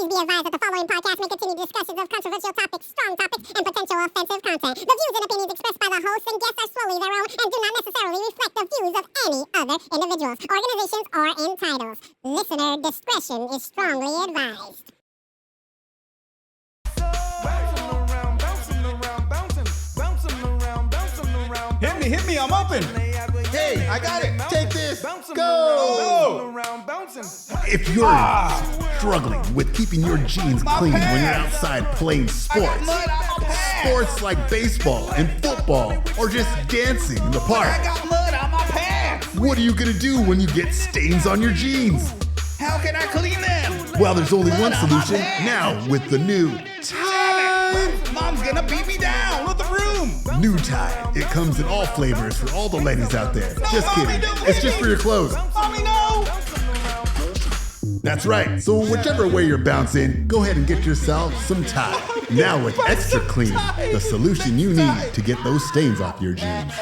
Please be advised that the following podcast may continue discussions of controversial topics, strong topics, and potential offensive content. The views and opinions expressed by the hosts and guests are solely their own and do not necessarily reflect the views of any other individuals, organizations, or entitles. Listener discretion is strongly advised. Hit me, I'm open. Hey, I got it. Take this. Go. Oh. If you're struggling with keeping your jeans clean when you're outside playing sports, sports like baseball and football, or just dancing in the park, I got mud on my pants. what are you gonna do when you get stains on your jeans? How can I clean them? Well, there's only one Mud on my solution pants. now with the new Tide. Mom's gonna beat me down with the broom. New Tide. It comes in all flavors for all the ladies out there. Just Mommy, kidding. don't It's hit just me. for your clothes. Mommy, no. That's right. So whichever way you're bouncing, go ahead and get yourself some Tide. Now with Extra Clean, the solution you need to get those stains off your jeans.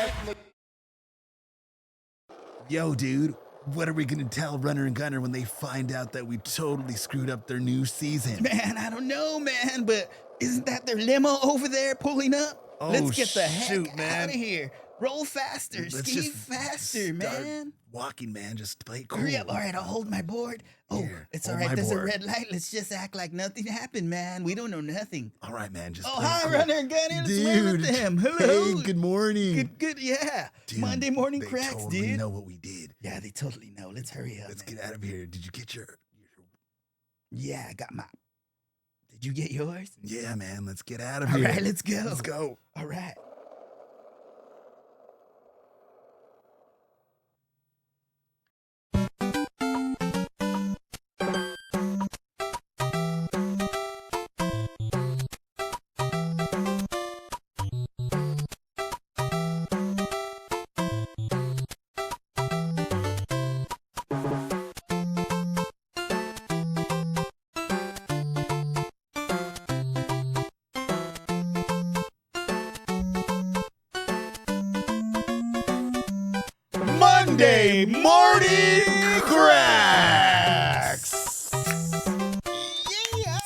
Yo, dude, what are we gonna tell Runner and Gunner when they find out that we totally screwed up their new season? Man, I don't know, man, but isn't that their limo over there pulling up? Oh, Let's get the heck shoot, man. out of here. Roll faster, Let's ski just faster, start man. walking, man. Just play it cool. Hurry up. All right, I'll hold my board. Oh, Here, it's all hold right. my There's a board. red light. Let's just act like nothing happened, man. We don't know nothing. All right, man. Just Oh, play it hi, cool. Runner and Gunner. Let's wave at Dude. them. Hello. Hey, good morning. Good, yeah. Dude, Monday morning they cracks, totally dude. know what we did. Yeah, they totally know. Let's hurry up. Let's man. get out of here. Did you get your... Yeah, I got my. Did you get yours? Yeah, man. Let's get out of All here. right, let's go. Let's go. All right. Monday morning cracks. Yeah.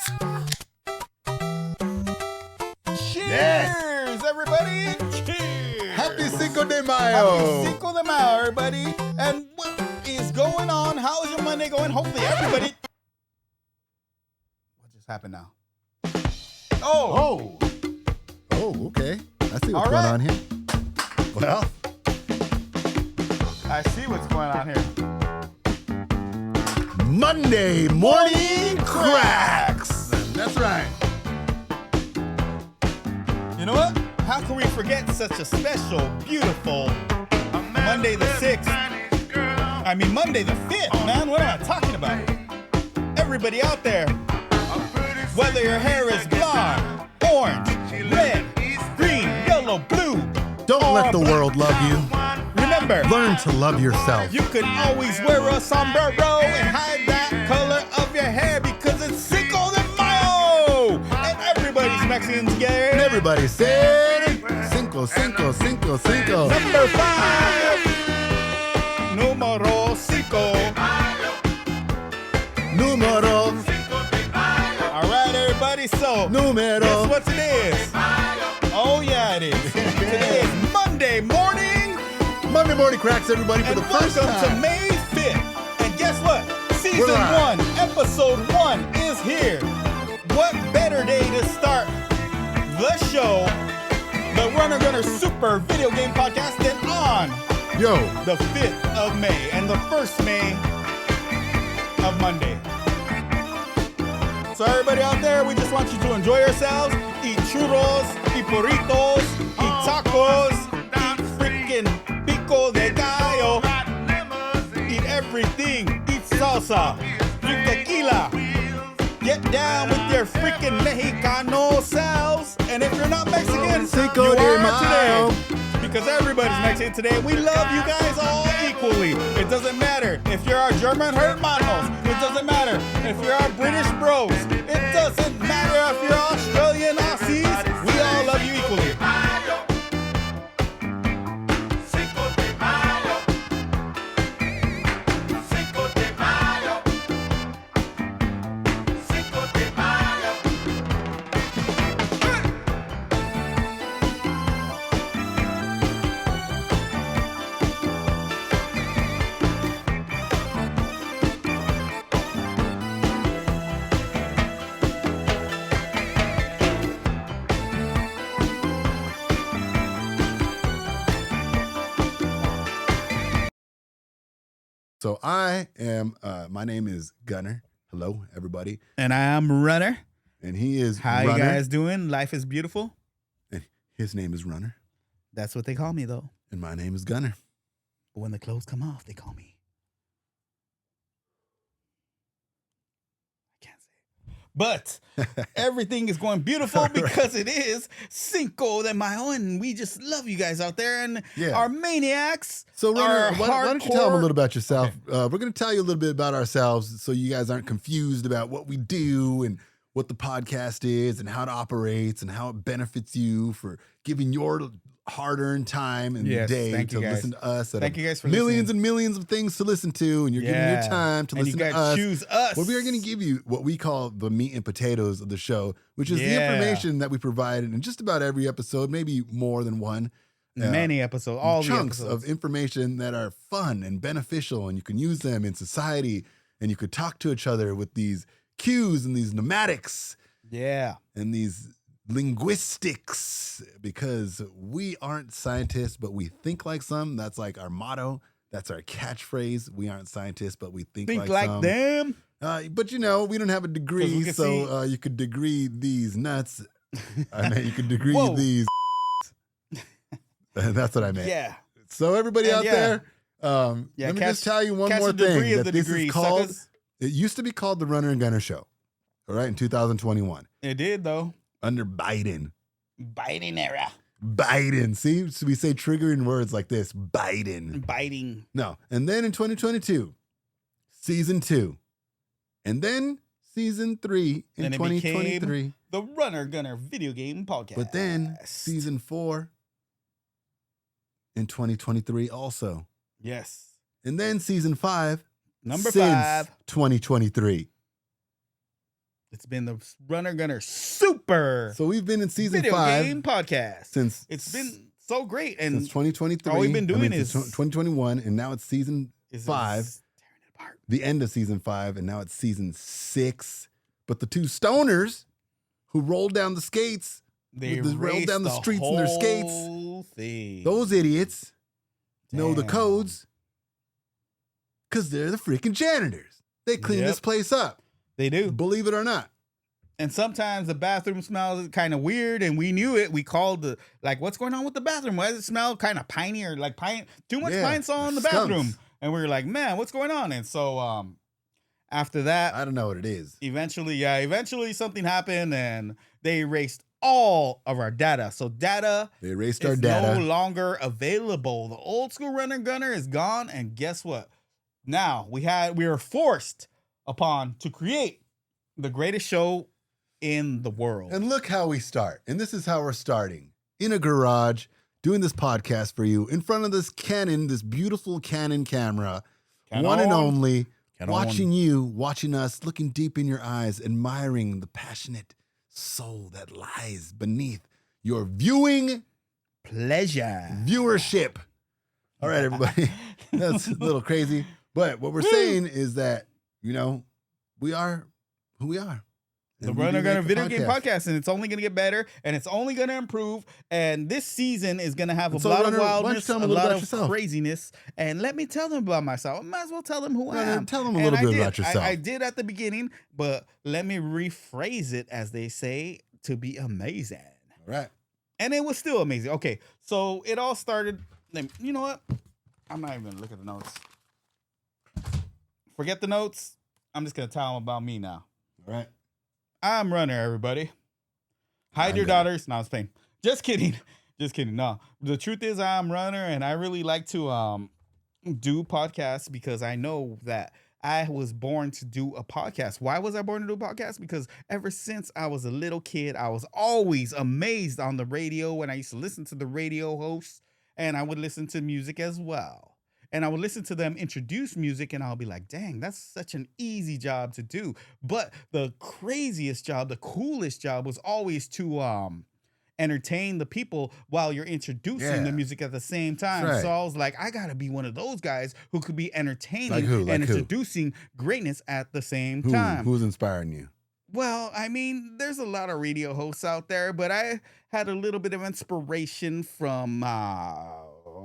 Cheers, Yes. everybody. Cheers. Happy Cinco de Mayo. Happy Cinco de Mayo, everybody. And what is going on? How's your Monday going? Hopefully, everybody. What just happened now? Oh. Oh, okay. I see All what's going right. on here. Well, I see what's going on here. Monday morning cracks. That's right. You know what? How can we forget such a special, beautiful Monday the 6th? I mean, Monday the 5th, man. What am I talking about? Everybody out there, whether your hair is blonde, orange, red, green, yellow, blue, Don't or let the black, world love you. remember, Learn to love yourself. you can always wear a sombrero and hide that color of your hair because it's Cinco de Mayo! And everybody's Mexican together. And everybody said, Cinco, Cinco, Cinco, Cinco. Number 5, numero 5. Numero, All right, everybody. So, numero. guess what today is? Oh, yeah, it is. Today is Monday morning, Monday morning cracks, everybody, for and the first welcome to time. May 5th. And guess what? Season We're live. 1, episode 1 is here. What better day to start the show, the Runner Gunner Super video game podcast, than on Yo, the 5th of May and the 1st May of Monday. So everybody out there, we just want you to enjoy yourselves, eat churros, eat burritos, eat tacos, eat freaking pico de gallo, eat everything, eat salsa, drink tequila, get down with your freaking Mexicano selves, and if you're not Mexican, Cinco you de are Mayo. today. Because everybody's Mexican today. We love you guys all equally. It doesn't matter if you're our German hermanos. It doesn't matter if you're our British bros. It doesn't matter if you're Australian Aussies. We all love you equally. So I am, my name is Gunner. Hello, everybody. And I'm Runner. And he is How Runner. you guys doing? Life is beautiful. And his name is Runner. That's what they call me, though. And my name is Gunner. But when the clothes come off, they call me. I can't say it. But everything is going beautiful because it is Cinco de Mayo, and we just love you guys out there and our maniacs. So, Runner, why don't you tell them a little about yourself? Okay. We're going to tell you a little bit about ourselves so you guys aren't confused about what we do and what the podcast is and how it operates and how it benefits you for giving your hard-earned time and day to listen to us. Thank you guys for millions and millions of things to listen to, and you're giving your time to listen to us. And you guys choose us. Well, we are going to give you what we call the meat and potatoes of the show, which is the information that we provide in just about every episode, maybe more than one. Many episodes, all chunks the episodes of information that are fun and beneficial, and you can use them in society, and you could talk to each other with these cues and these pneumatics. Yeah. And these linguistics, because we aren't scientists, but we think like some. That's like our motto. That's our catchphrase. We aren't scientists, but we think like some. them. But you know, we don't have a degree, so you could degree these nuts. I mean, you could degree these. That's what I meant. Yeah. So everybody out there, let me just tell you one more thing. That this is called. It used to be called the Runner and Gunner Show. All right, in 2021. It did, though. Under Biden. Biden era. Biden. See, so we say triggering words like this. Biden. Biting. No. And then in 2022, season 2. And then season 3 in 2023. The Runner Gunner Video Game Podcast. But then season 4 in 2023 also. Yes. And then season 5. Number since 5. 2023. It's been the Runner Gunner Super. So we've been in season Video 5 game podcast. Since it's been so great, and since 2023. All we've been doing is 2021, and now it's season 5. The end of season 5, and now it's season 6. But the two stoners who rolled down the skates, rolled down the streets in their skates. Those idiots know the codes because they're the freaking janitors. They clean this place up. They do. Believe it or not. And sometimes the bathroom smells kind of weird, and we knew it. We called what's going on with the bathroom? Why does it smell kind of piney or like pine? Too much pine saw in the bathroom. And we were like, man, what's going on? And so after that, I don't know what it is. Eventually something happened, and they erased all of our data. So they erased our data. No longer available. The old school Runner Gunner is gone, and guess what? Now we were forced upon to create the greatest show in the world. And look how we start. And this is how we're starting. In a garage, doing this podcast for you, in front of this beautiful Canon camera, one and only, watching us, looking deep in your eyes, admiring the passionate soul that lies beneath your viewing viewership. All right, everybody. That's a little crazy. But what we're saying is that, you know, we are who we are. The Runner Gunner Video Game Podcast, and it's only going to get better, and it's only going to improve, and this season is going to have a lot of wildness, a lot of craziness, and let me tell them about myself. I might as well tell them who I am. Tell them a little bit about yourself. I did at the beginning, but let me rephrase it, as they say, to be amazing. All right. And it was still amazing. Okay, so it all started, you know what? I'm not even going to look at the notes. Forget the notes. I'm just going to tell them about me now. All right. I'm Runner, everybody. Hide your daughters. No, I was playing. Just kidding. Just kidding. No. The truth is I'm Runner, and I really like to do podcasts because I know that I was born to do a podcast. Why was I born to do a podcast? Because ever since I was a little kid, I was always amazed on the radio when I used to listen to the radio hosts, and I would listen to music as well. And I would listen to them introduce music, and I'll be like, dang, that's such an easy job to do. But the craziest job, the coolest job was always to entertain the people while you're introducing the music at the same time. Right. So I was like, I got to be one of those guys who could be entertaining and introducing greatness at the same time. Who's inspiring you? Well, I mean, there's a lot of radio hosts out there, but I had a little bit of inspiration from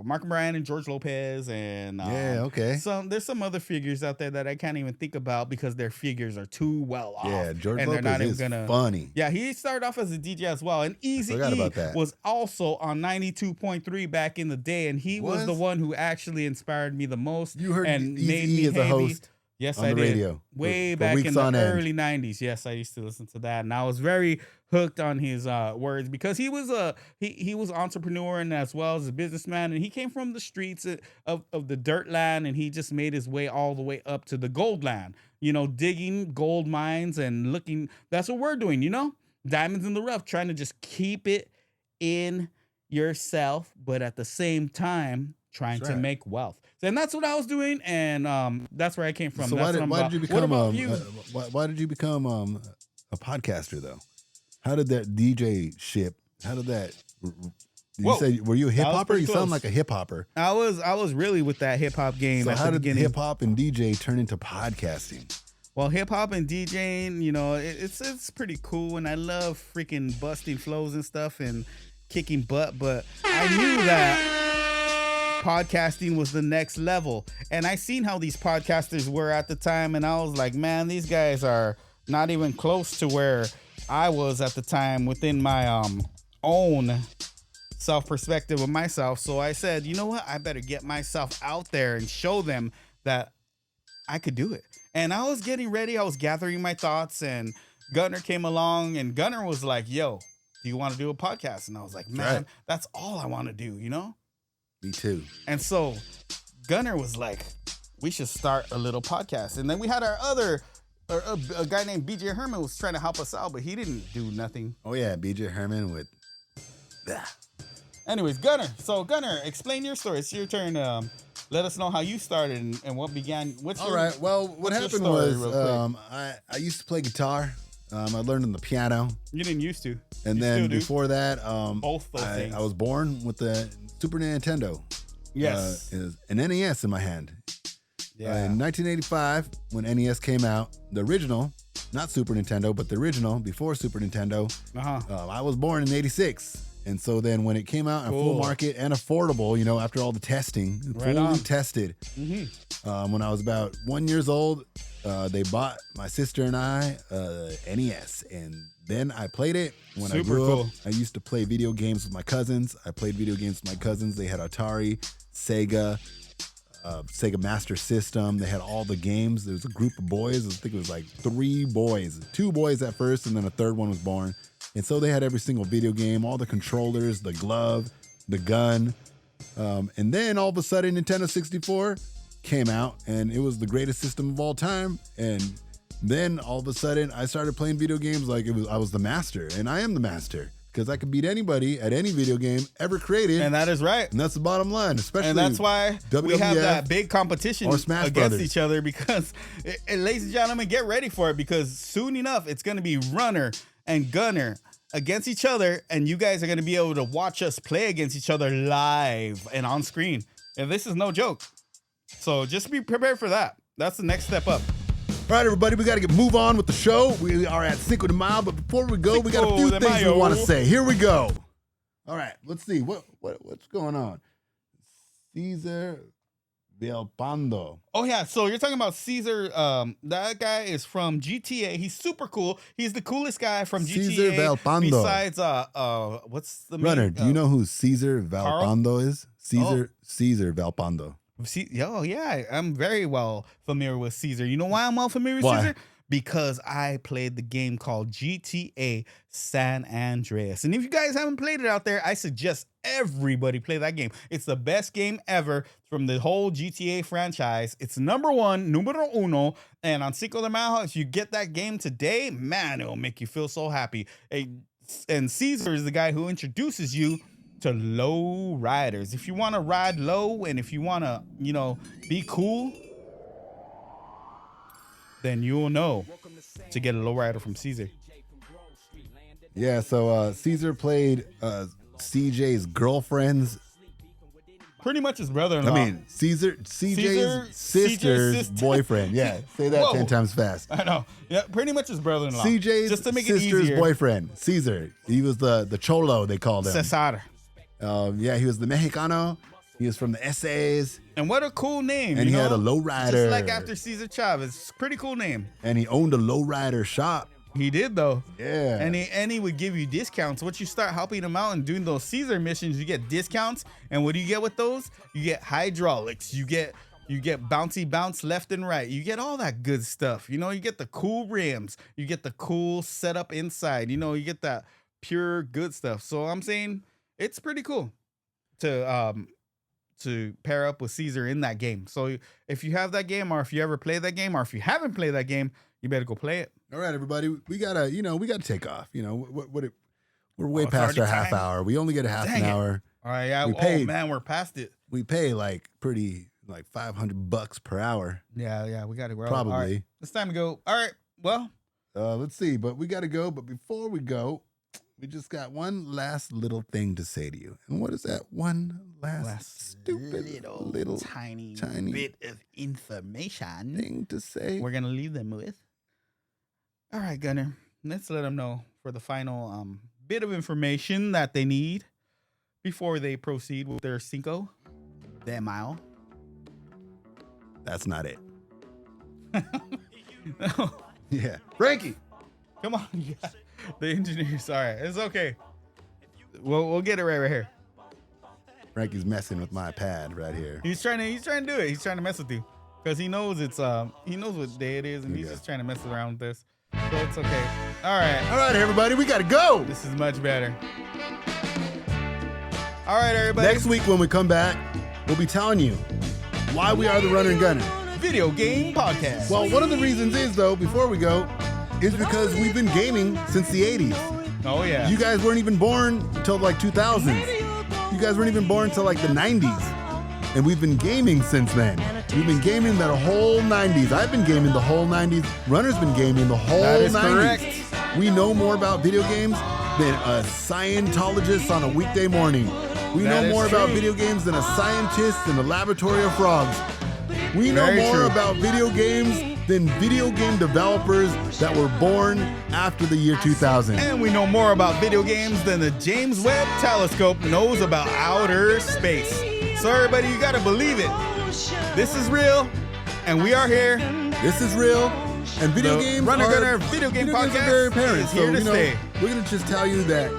Mark Bryan and George Lopez, and there's some other figures out there that I can't even think about because their figures are too well off. Yeah, George and Lopez they're not is even gonna, funny. Yeah, he started off as a DJ as well, and Easy E was also on 92.3 back in the day, and he was the one who actually inspired me the most. You heard and Easy made E me as a host. Yes, on I the did. Radio Way for back in the early end. 90s. Yes, I used to listen to that, and I was very hooked on his words because he was he was entrepreneur and as well as a businessman, and he came from the streets of the dirt land, and he just made his way all the way up to the gold land. You know, digging gold mines and looking. That's what we're doing. You know, diamonds in the rough, trying to just keep it in yourself, but at the same time trying to make wealth. And that's what I was doing, and that's where I came from. So why did you become? What about you? Why did you become a podcaster though? How did that DJ ship? How did that? You say were you a hip hopper? You sound like a hip hopper. I was really with that hip hop game. So at how the did beginning. hip hop and DJ turn into podcasting? Well, hip hop and DJing, you know, it's pretty cool, and I love freaking busting flows and stuff and kicking butt. But I knew that podcasting was the next level, and I seen how these podcasters were at the time, and I was like, man, these guys are not even close to where I was at the time within my own self perspective of myself. So I said, you know what, I better get myself out there and show them that I could do it. And I was getting ready, I was gathering my thoughts, and Gunner came along, and Gunner was like, yo, do you want to do a podcast? And I was like, man, that's all I want to do, you know? Me too. And so Gunner was like, we should start a little podcast. And then we had our other, a guy named BJ Herman was trying to help us out, but he didn't do nothing. Oh yeah, BJ Herman with that. Anyways, Gunner. So Gunner, explain your story. It's your turn. Let us know how you started and what began. All right. Well, what happened was I used to play guitar. I learned on the piano. You didn't used to. And you then before that, both those things. I was born with the Super Nintendo. Yes. An NES in my hand. Yeah. In 1985, when NES came out, the original, not Super Nintendo, but the original before Super Nintendo, I was born in 86. And so then when it came out in full market and affordable, you know, after all the testing, fully tested, when I was about 1 year old, they bought my sister and I NES, and then I played it. When I grew up, I used to play video games with my cousins. I played video games with my cousins. They had Atari, Sega Master System. They had all the games. There was a group of boys. I think it was like 3 boys, 2 boys at first, and then a third one was born. And so they had every single video game, all the controllers, the glove, the gun. And then all of a sudden, Nintendo 64 came out, and it was the greatest system of all time. And then all of a sudden, I started playing video games like I was the master, and I am the master because I could beat anybody at any video game ever created. And that is right. And that's the bottom line, especially. And that's why WWF we have that big competition against each other because, ladies and gentlemen, get ready for it because soon enough, it's going to be Runner and Gunner against each other, and you guys are going to be able to watch us play against each other live and on screen. And this is no joke. So just be prepared for that. That's the next step up. All right, everybody, we got to move on with the show. We are at Cinco de Mayo, but before we go, we got a few things we want to say. Here we go. All right, let's see. What's going on? Cesar Villalpando. Oh, yeah. So you're talking about Caesar. That guy is from GTA. He's super cool. He's the coolest guy from GTA. Cesar Villalpando. Besides, what's the Runner, do you know who Cesar Villalpando is? Cesar Villalpando. Oh, yeah. I'm very well familiar with Caesar. You know why I'm well familiar with Caesar? Because I played the game called GTA San Andreas. And if you guys haven't played it out there, I suggest everybody play that game. It's the best game ever from the whole GTA franchise. It's numero uno. And on Cinco de Mayo, if you get that game today, man, it'll make you feel so happy. And Caesar is the guy who introduces you to low riders. If you want to ride low and if you want to, be cool, then you'll know to get a low rider from Caesar. Yeah, so Caesar played CJ's girlfriend's. Pretty much his brother-in-law. I mean, CJ's sister's boyfriend. Yeah, say that 10 times fast. I know. Yeah, pretty much his brother-in-law. CJ's just to make sister's it easier. Boyfriend, Caesar. He was the cholo, they called him. Cesar. Yeah, he was the Mexicano. He was from the essays. And what a cool name. And you he had know? a lowrider. Just like after Cesar Chavez. Pretty cool name. And he owned a lowrider shop. He did, though. Yeah. And he would give you discounts. Once you start helping him out and doing those Caesar missions, you get discounts. And what do you get with those? You get hydraulics. You get bouncy bounce left and right. You get all that good stuff. You know, you get the cool rims. You get the cool setup inside. You know, you get that pure good stuff. So I'm saying it's pretty cool to pair up with Caesar in that game. So if you have that game, or if you ever play that game, or if you haven't played that game, you better go play it. All right, everybody, we gotta take off. You know, we're way it's past our already half time. hour. We only get a half Dang an it. hour. All right, yeah. Man, we're past it. We pay like $500 per hour. Yeah, we got to go. Probably. All right, it's time to go. All right, well, let's see, but we got to go. But before we go, we just got one last little thing to say to you. And what is that one last stupid little tiny bit of information thing to say? we're gonna leave them with? All right, Gunner, let's let them know for the final bit of information that they need before they proceed with their Cinco de Mayo. That's not it. Yeah. Frankie. Come on, yeah. The engineers. All right, it's okay. We'll get it right here. Frankie's messing with my pad right here. He's trying to do it. He's trying to mess with you because he knows he knows what day it is, and he's just trying to mess around with this. So it's okay. All right, everybody, we gotta go. this is much better. All right, everybody. Next week when we come back, we'll be telling you why we are the Runner and Gunner. Video game podcast. Well, one of the reasons is, though, before we go, is because we've been gaming since the 80s. Oh yeah. You guys weren't even born until like 2000s. You guys weren't even born until like the 90s. And we've been gaming since then. We've been gaming that whole 90s. I've been gaming the whole 90s. Runner's been gaming the whole That is 90s. correct. We know more about video games than a Scientologist on a weekday morning. We That know is more about true. video games than a scientist in a laboratory of frogs. We know Very more true. about video games than video game developers that were born after the year 2000. And we know more about video games than the James Webb Telescope knows about outer space. So everybody, you gotta believe it. This is real, and we are here. This is real, and video The games Runner are Gunner Video Game games are Podcast very apparent. is here to stay. We're gonna just tell you that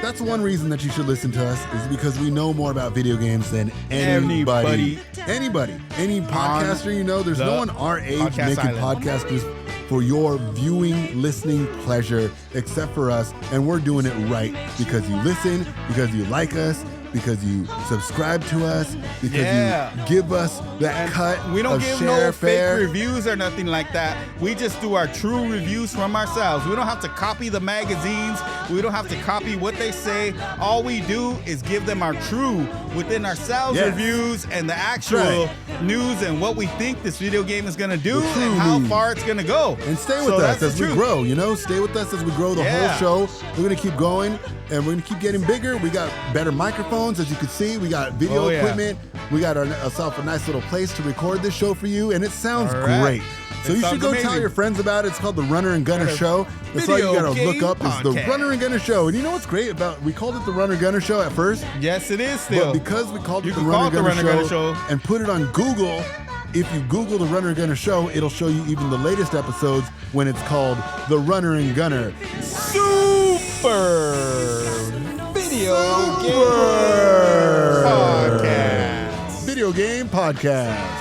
that's one reason that you should listen to us is because we know more about video games than anybody. Any podcaster you know. There's the no one our age podcast making island. podcasters for your viewing, listening pleasure, except for us. And we're doing it right because you listen, because you like us, because you subscribe to us, because Yeah. you give us that And cut we don't of give share no fare. fake reviews or nothing like that. We just do our true reviews from ourselves. We don't have to copy the magazines. We don't have to copy what they say. All we do is give them our true within ourselves Yes. reviews and the actual Right. news and what we think this video game is going to do The true and how news. far it's going to go. And stay So with that's us the as we truth. grow, you know? Stay with us as we grow the Yeah. whole show. We're going to keep going, and we're going to keep getting bigger. We got better microphones, as you can see. We got video Oh, yeah. equipment. We got ourselves a nice little place to record this show for you, and it sounds All right. great. So It you should sounds go tell amazing. your friends about it. It's called the Runner and Gunner Got a Show. That's all you video got to look game up is the podcast. Runner and Gunner Show. And you know what's great about we called it the Runner Gunner Show at first? Yes, it is still. But because we called You it the can call Runner it the Gunner Runner Show, Gunner Show. and put it on Google, if you Google the Runner Gunner Show, it'll show you even the latest episodes when it's called the Runner and Gunner Super Video Game Podcast. Video Game Podcast.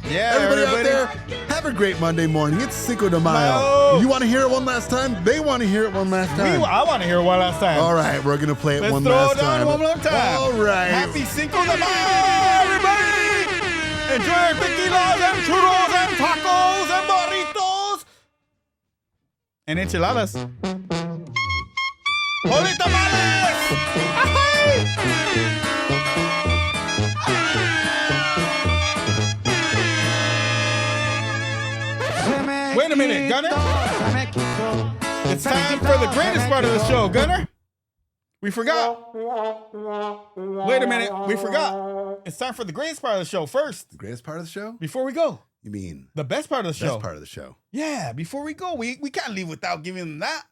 Yeah, Everybody out everybody. there, have a great Monday morning. It's Cinco de Mayo. Mayo. You want to hear it one last time? They want to hear it one last time. I want to hear it one last time. All right, we're going to play it Let's one throw last it down time. one more time. All right. Happy Cinco de Mayo, everybody! Enjoy your tequilas and churros and tacos and burritos and enchiladas. ¡Holy tamales! Wait a minute, Gunner. It's time for the greatest part of the show, Gunner. We forgot. Wait a minute. We forgot. It's time for the greatest part of the show first. The greatest part of the show? Before we go. You mean The best part of the show. best part of the show? Yeah, before we go. We can't leave without giving them that.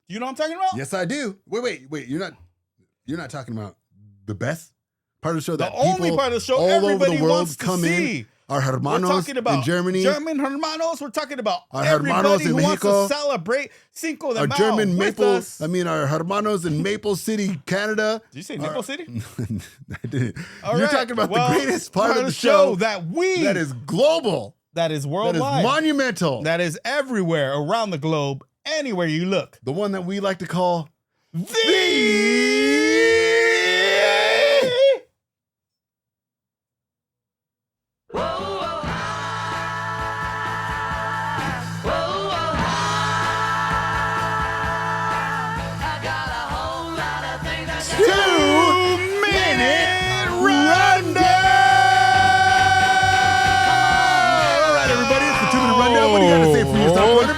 You know what I'm talking about? Yes, I do. Wait. You're not talking about the best Part of the show that only people part of the show all over everybody the world wants to come see. in. Our We're hermanos talking about in Germany. German hermanos. We're talking about Our everybody hermanos in who wants Mexico. to celebrate Cinco de Our Mayo German with Maple, us. our hermanos in Maple City, Canada. Did you say Maple City? I didn't. All You're right. talking about Well, the greatest part of the show that is global, that is that worldwide, is monumental, that is everywhere around the globe, anywhere you look. the one that we like to call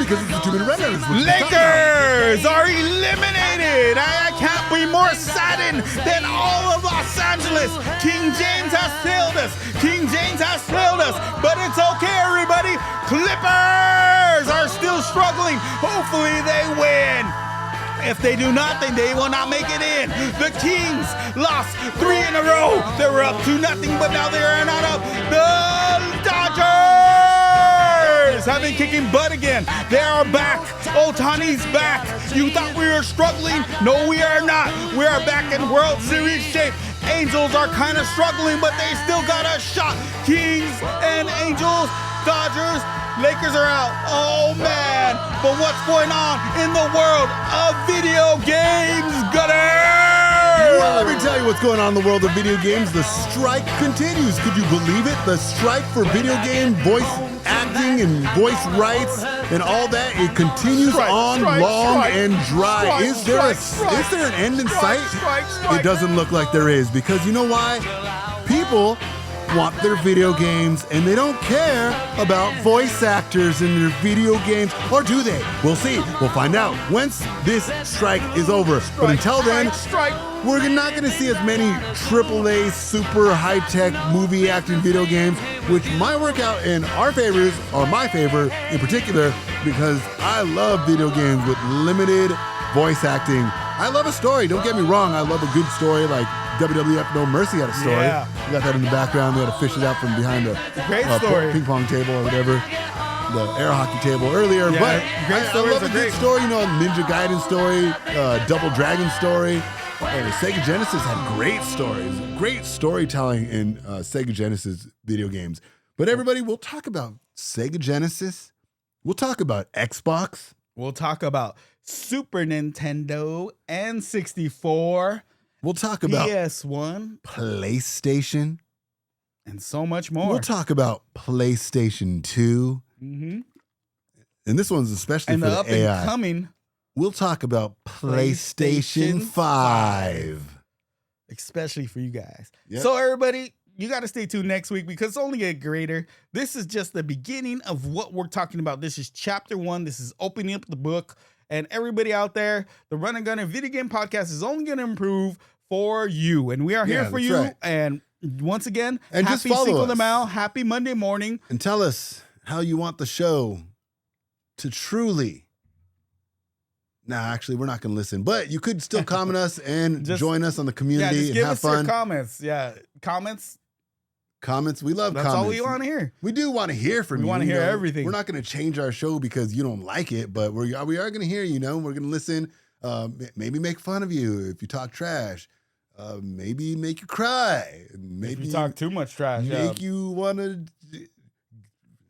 because it's the 2-minute rundown. Lakers are eliminated. I can't be more saddened than all of Los Angeles. King James has failed us. King James has failed us. But it's okay, everybody. Clippers are still struggling. Hopefully they win. If they do not, then they will not make it in. The Kings lost 3 in a row. They were up 2-0, but now they are not up. The Dodgers have been kicking butt again. They are back. Ohtani's back. You thought we were struggling? No, we are not. We are back in World Series shape. Angels are kind of struggling, but they still got a shot. Kings and Angels, Dodgers, Lakers are out. Oh, man. But what's going on in the world of video games, Gunner? Well, let me tell you what's going on in the world of video games. The strike continues. Could you believe it? The strike for video game voice acting and voice rights and all that, it continues long and dry. Is there an end in sight? It doesn't look like there is, because you know why? People want their video games and they don't care about voice actors in their video games, or do they? We'll see. We'll find out once this strike is over. But until then, we're not going to see as many AAA super high-tech movie acting video games, which might work out in our favors, or my favor in particular, because I love video games with limited voice acting. I love a story, don't get me wrong. I love a good story, like WWF No Mercy had a story. Yeah. You got that in the background. They had to fish it out from behind a great story. ping pong table or whatever, the air hockey table earlier. Yeah, but great I love a good great. story. You know, Ninja Gaiden story, Double Dragon story. Sega Genesis had great stories, great storytelling in Sega Genesis video games. But everybody, we'll talk about Sega Genesis. We'll talk about Xbox. We'll talk about Super Nintendo and 64. We'll talk about PS1 PlayStation. and so much more. We'll talk about PlayStation 2. Mm-hmm. And this one's especially And for the the up AI. and coming, We'll talk about PlayStation 5. especially for you guys. Yep. So everybody, you got to stay tuned next week because it's only get greater. This is just the beginning of what we're talking about. This is chapter 1. This is opening up the book. And everybody out there, the Run and Gunner Video Game Podcast is only going to improve for you. And we are here for that's you. right. And once again, And just happy follow Cinco de us. Mayo. Happy Monday morning. And tell us how you want the show to truly. Nah, actually, we're not going to listen. But you could still comment us and Just- join us on the Yeah, community just and give have us your fun. comments. Yeah, comments. Comments. We love That's comments. all we want to hear. We do want to hear from you. We want to you hear know. everything. We're not going to change our show because you don't like it, but we are going to hear, you know, we're going to listen, maybe make fun of you if you talk trash, maybe make you cry, maybe If you talk too much trash. make you want to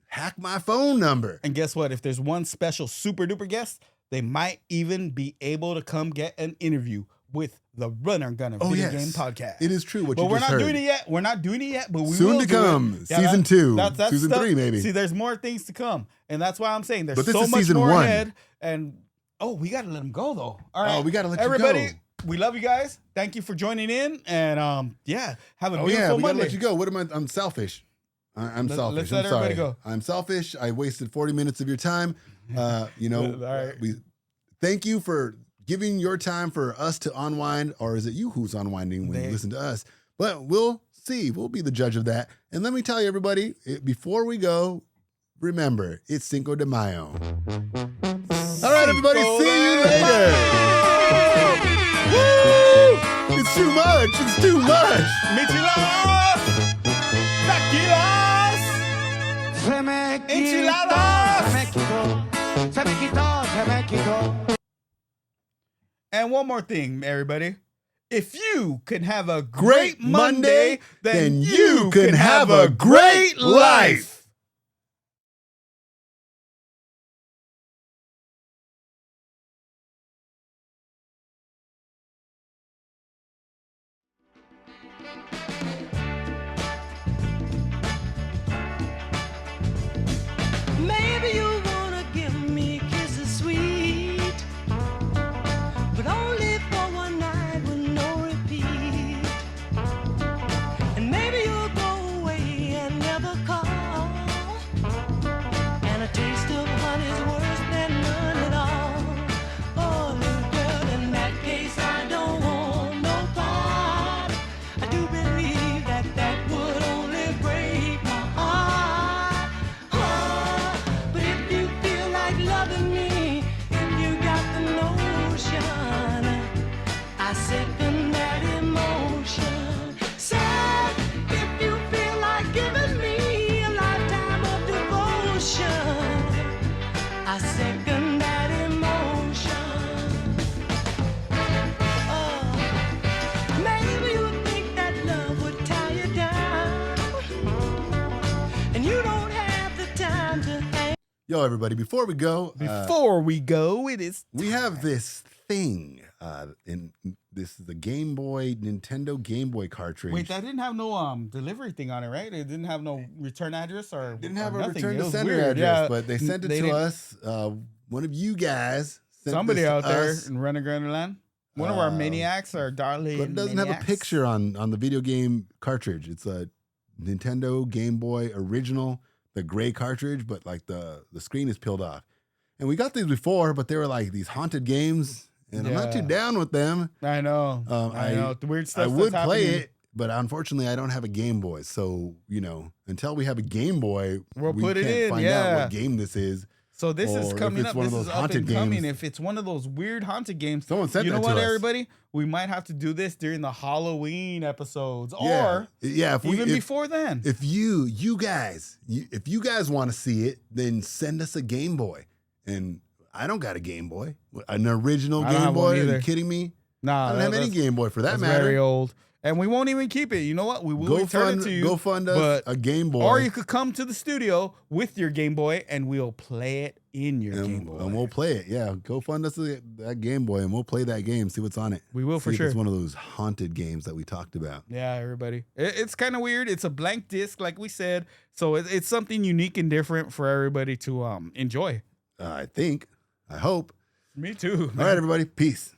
hack my phone number. And guess what? If there's one special super duper guest, they might even be able to come get an interview with the Runner Gunner Video Game Podcast. It is true what But you we're just not heard. doing it yet. We're not doing it yet, but we Soon will to do it. come. Yeah, Season 2. That's Season stuff. 3, maybe. See, there's more things to come. And that's why I'm saying there's But this so is much season more 1. ahead. And, we got to let them go, though. All right. Oh, we got to let Everybody, you go. we love you guys. Thank you for joining in. And, have a Oh, beautiful yeah, we got to Monday. let you go. What am I? I'm selfish. I'm selfish. let's I'm let everybody sorry. go. I'm selfish. I wasted 40 minutes of your time. You know, All right. we thank you for giving your time for us to unwind, or is it you who's unwinding when you listen to us? But we'll see. We'll be the judge of that. And let me tell you, everybody, before we go, remember, it's Cinco de Mayo. All right, everybody, see you later. Woo! It's too much. It's too much. Micheladas. Taquilas. Enchiladas. And one more thing, everybody. If you can have a great Monday, then you can have a great life. Maybe you wanna give me kisses sweet, but only for one night with no repeat. And maybe you'll go away and never call, and a taste of honey's worse than none at all. Oh, little girl, in that case I don't want no part. I do believe that that would only break my heart. But if you feel like loving me, if you got the notion, I second that emotion. Say, if you feel like giving me a lifetime of devotion, I second that emotion. Maybe you think that love would tie you down, and you don't have the time to hang. Yo, everybody, before we go, It is. we have this thing. And this is the Game Boy, Nintendo Game Boy cartridge. Wait, that didn't have no delivery thing on it, right? It didn't have no return address or didn't have or a nothing. return It to was sender weird. address, Yeah, but they sent it they to didn't- us. One of you guys sent Somebody this to out there us, in Renegranderland. One of our maniacs, our darling. but it doesn't have a maniacs. picture on the video game cartridge. It's a Nintendo Game Boy original, the gray cartridge, but like the screen is peeled off. And we got these before, but they were like these haunted games, and I'm not too Yeah. down with them. I know. I know. The weird I stuff. would that's play happening. it, but unfortunately, I don't have a Game Boy. So, until we have a Game Boy, We'll we put it can't in, find out yeah. what game this is. So this Or is if coming it's up. one of This those is up haunted and coming. games. If it's one of those weird haunted games, Someone sent you know that what, to us. everybody? We might have to do this during the Halloween episodes, Yeah. or If even before then. If you guys want to see it, then send us a Game Boy. And I don't got a Game Boy, an original I don't Game have one Boy. Are either. you kidding me? Nah, I don't have any Game Boy for that that's matter. very old, and we won't even keep it. You know what? We will return it to you. Go fund us but- a Game Boy. Or you could come to the studio with your Game Boy, and we'll play it in your Game Boy. and we'll play it. Yeah, go fund us that Game Boy, and we'll play that game. See what's on it. We will for See if sure. It's one of those haunted games that we talked about. Yeah, everybody. It's kind of weird. It's a blank disc, like we said. So it's something unique and different for everybody to enjoy. I think. I hope. Me too. All right, everybody. Peace.